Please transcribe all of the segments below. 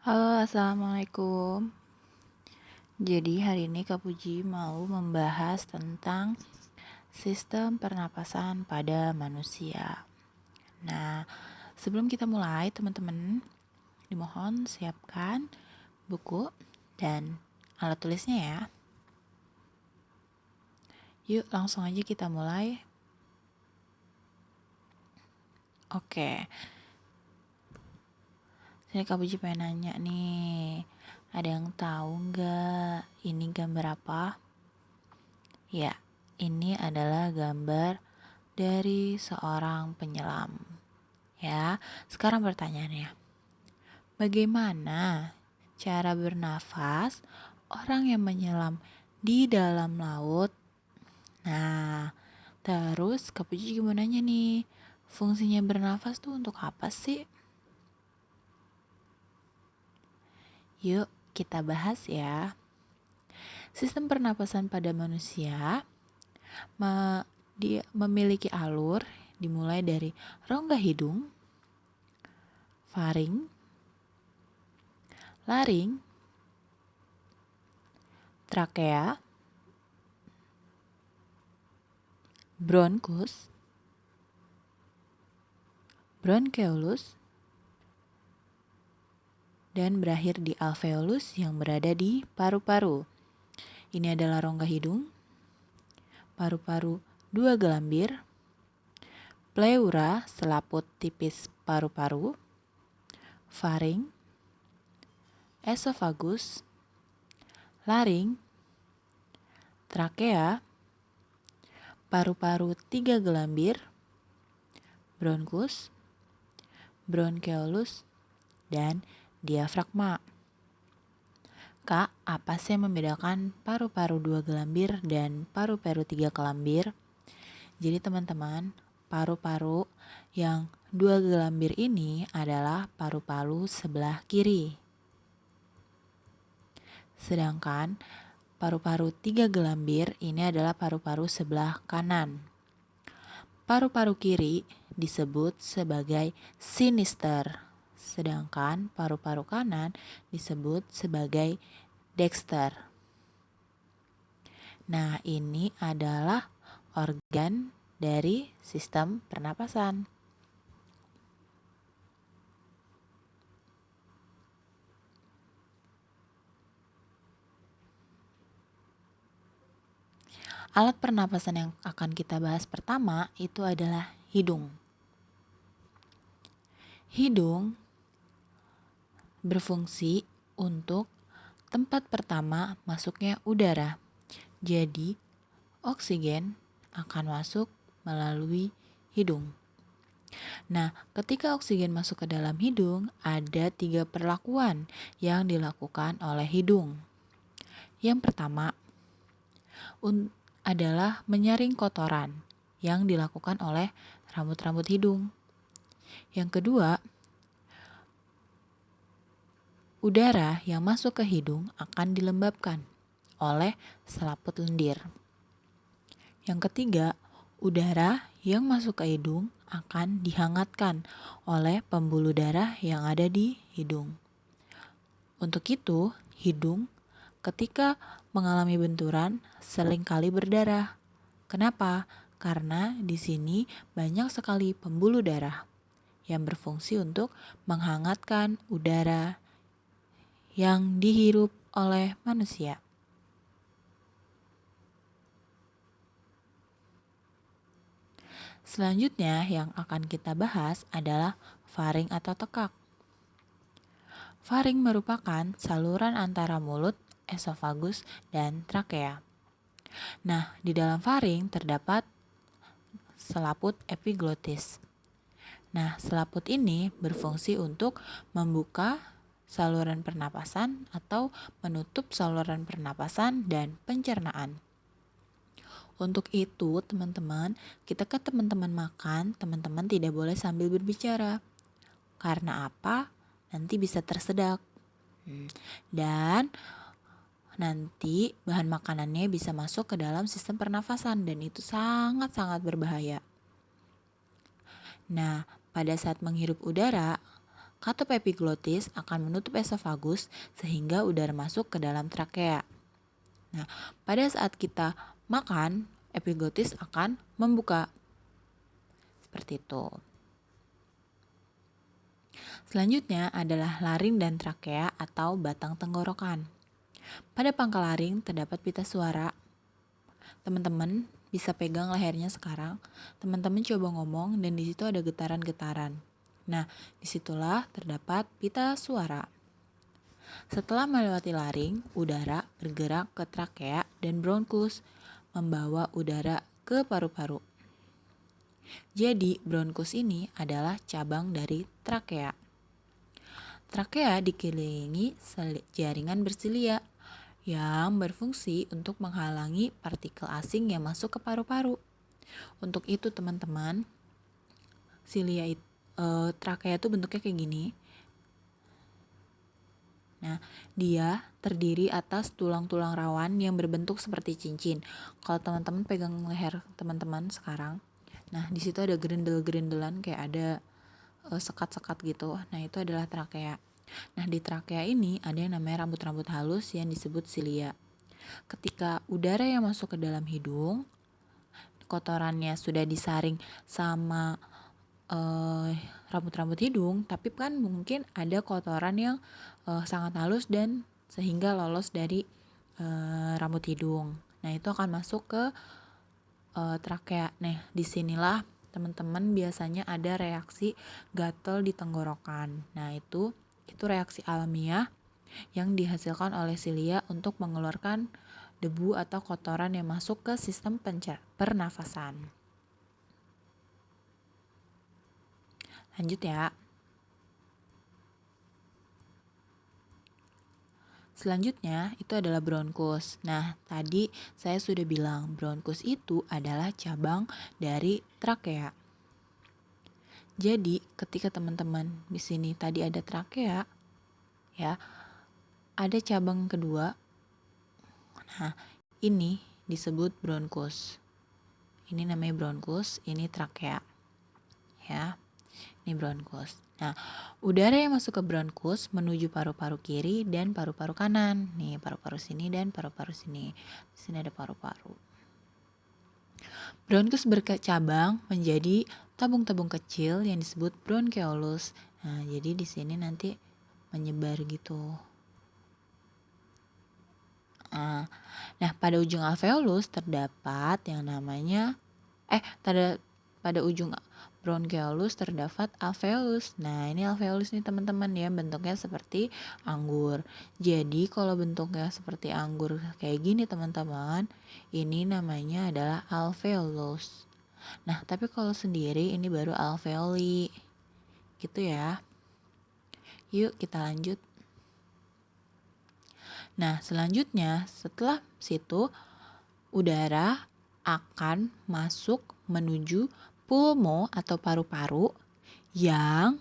Halo, assalamualaikum. Jadi hari ini Kak Puji mau membahas tentang sistem pernapasan pada manusia. Nah, sebelum kita mulai, teman-teman, dimohon siapkan buku dan alat tulisnya ya. Yuk, langsung aja kita mulai. Oke. Sini Kak Puji pengen nanya nih. Ada yang tahu nggak ini gambar apa? Ya, ini adalah gambar dari seorang penyelam. Ya, sekarang pertanyaannya, bagaimana cara bernafas orang yang menyelam di dalam laut? Nah, terus Kak Puji juga mau nanya nih, fungsinya bernafas tuh untuk apa sih? Yuk, kita bahas ya. Sistem pernapasan pada manusia memiliki alur dimulai dari rongga hidung, faring, laring, trakea, bronkus, bronkeolus, dan berakhir di alveolus yang berada di paru-paru. Ini adalah rongga hidung, paru-paru dua gelambir, pleura selaput tipis paru-paru, faring, esofagus, laring, trakea, paru-paru tiga gelambir, bronkus, bronkeolus, dan diafragma. Kak, apa sih yang membedakan paru-paru dua gelambir dan paru-paru tiga gelambir? Jadi teman-teman, paru-paru yang dua gelambir ini adalah paru-paru sebelah kiri. Sedangkan paru-paru tiga gelambir ini adalah paru-paru sebelah kanan. Paru-paru kiri disebut sebagai sinister, sedangkan paru-paru kanan disebut sebagai dexter. Nah, ini adalah organ dari sistem pernapasan. Alat pernapasan yang akan kita bahas pertama itu adalah hidung. Hidung berfungsi untuk tempat pertama masuknya udara. Jadi, oksigen akan masuk melalui hidung. Nah, ketika oksigen masuk ke dalam hidung, ada 3 perlakuan yang dilakukan oleh hidung. Yang pertama adalah menyaring kotoran yang dilakukan oleh rambut-rambut hidung. Yang kedua, udara yang masuk ke hidung akan dilembabkan oleh selaput lendir. Yang ketiga, udara yang masuk ke hidung akan dihangatkan oleh pembuluh darah yang ada di hidung. Untuk itu, hidung ketika mengalami benturan seringkali berdarah. Kenapa? Karena di sini banyak sekali pembuluh darah yang berfungsi untuk menghangatkan udara yang dihirup oleh manusia. Selanjutnya yang akan kita bahas adalah faring atau tekak. Faring merupakan saluran antara mulut, esofagus, dan trakea. Nah, di dalam faring terdapat selaput epiglotis. Nah, selaput ini berfungsi untuk membuka saluran pernapasan atau menutup saluran pernapasan dan pencernaan. Untuk itu, teman-teman, ketika teman-teman makan, teman-teman tidak boleh sambil berbicara. Karena apa? Nanti bisa tersedak. Dan nanti bahan makanannya bisa masuk ke dalam sistem pernafasan dan itu sangat-sangat berbahaya. Nah, pada saat menghirup udara, katup epiglotis akan menutup esofagus sehingga udara masuk ke dalam trakea. Nah, pada saat kita makan, epiglotis akan membuka. Seperti itu. Selanjutnya adalah laring dan trakea atau batang tenggorokan. Pada pangkal laring terdapat pita suara. Teman-teman bisa pegang lehernya sekarang. Teman-teman coba ngomong dan di situ ada getaran-getaran. Nah, disitulah terdapat pita suara. Setelah melewati laring, udara bergerak ke trakea dan bronkus, membawa udara ke paru-paru. Jadi, bronkus ini adalah cabang dari trakea. Trakea dikelilingi jaringan bersilia yang berfungsi untuk menghalangi partikel asing yang masuk ke paru-paru. Untuk itu teman-teman, trakea itu bentuknya kayak gini. Nah, dia terdiri atas tulang-tulang rawan yang berbentuk seperti cincin. Kalau teman-teman pegang leher teman-teman sekarang, nah di situ ada gerendel-gerendelan kayak ada sekat-sekat gitu. Nah, itu adalah trakea. Nah, di trakea ini ada yang namanya rambut-rambut halus yang disebut silia. Ketika udara yang masuk ke dalam hidung, kotorannya sudah disaring sama rambut-rambut hidung, tapi kan mungkin ada kotoran yang sangat halus dan sehingga lolos dari rambut hidung. Nah, itu akan masuk ke trakea. Nah, disinilah teman-teman biasanya ada reaksi gatal di tenggorokan. Nah, itu reaksi alamiah yang dihasilkan oleh silia untuk mengeluarkan debu atau kotoran yang masuk ke sistem pernafasan. Lanjut ya. Selanjutnya itu adalah bronkus. Nah, tadi saya sudah bilang bronkus itu adalah cabang dari trakea. Jadi, ketika teman-teman di sini tadi ada trakea, ya, ada cabang kedua. Nah, ini disebut bronkus. Ini namanya bronkus, ini trakea. Ya. Ini bronkus. Nah, udara yang masuk ke bronkus menuju paru-paru kiri dan paru-paru kanan. Nih, paru-paru sini dan paru-paru sini. Di sini ada paru-paru. Bronkus bercabang menjadi tabung-tabung kecil yang disebut bronkeolus. Nah, jadi di sini nanti menyebar gitu. Nah, pada ujung alveolus terdapat yang namanya pada ujung bronkeolus terdapat alveolus. Nah, ini alveolus nih teman-teman ya, bentuknya seperti anggur. Jadi, kalau bentuknya seperti anggur kayak gini teman-teman, ini namanya adalah alveolus. Nah, tapi kalau sendiri ini baru alveoli. Gitu ya. Yuk kita lanjut. Nah, selanjutnya setelah situ udara akan masuk menuju pulmo atau paru-paru yang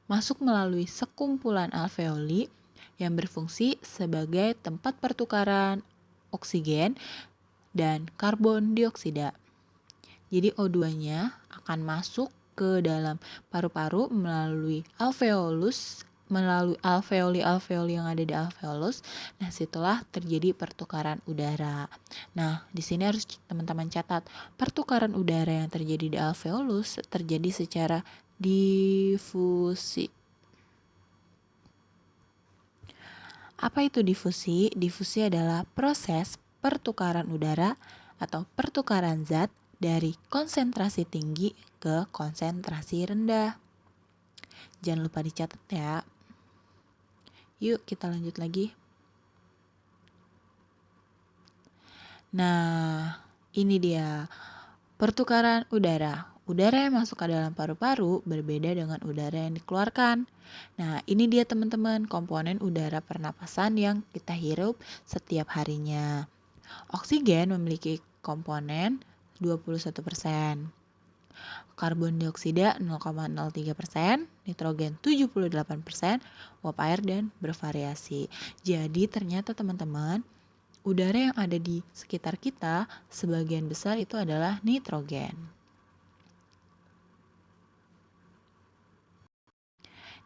masuk melalui sekumpulan alveoli yang berfungsi sebagai tempat pertukaran oksigen dan karbon dioksida. Jadi O2-nya akan masuk ke dalam paru-paru melalui alveoli yang ada di alveolus. Nah, situlah terjadi pertukaran udara. Nah, di sini harus teman-teman catat, pertukaran udara yang terjadi di alveolus terjadi secara difusi. Apa itu difusi? Difusi adalah proses pertukaran udara atau pertukaran zat dari konsentrasi tinggi ke konsentrasi rendah. Jangan lupa dicatat ya. Yuk kita lanjut lagi. Nah, ini dia pertukaran udara. Udara yang masuk ke dalam paru-paru berbeda dengan udara yang dikeluarkan. Nah, ini dia teman-teman komponen udara pernapasan yang kita hirup setiap harinya. Oksigen memiliki komponen 21%. Karbon dioksida 0,03%, nitrogen 78%, uap air dan bervariasi. Jadi ternyata teman-teman, udara yang ada di sekitar kita sebagian besar itu adalah nitrogen.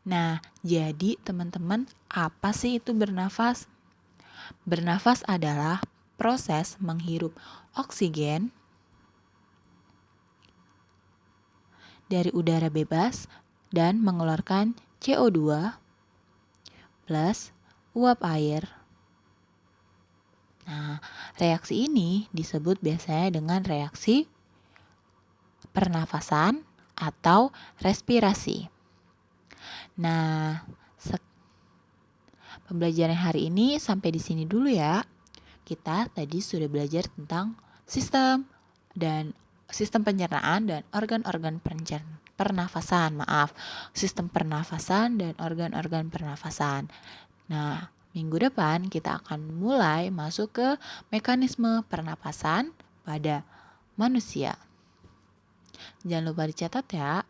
Nah, jadi teman-teman, apa sih itu bernafas? Bernafas adalah proses menghirup oksigen dari udara bebas dan mengeluarkan CO2 plus uap air. Nah, reaksi ini disebut biasanya dengan reaksi pernafasan atau respirasi. Nah, pembelajaran hari ini sampai di sini dulu ya. Kita tadi sudah belajar tentang sistem pencernaan dan organ-organ pernafasan, sistem pernafasan dan organ-organ pernafasan. Nah, minggu depan kita akan mulai masuk ke mekanisme pernapasan pada manusia. Jangan lupa dicatat ya.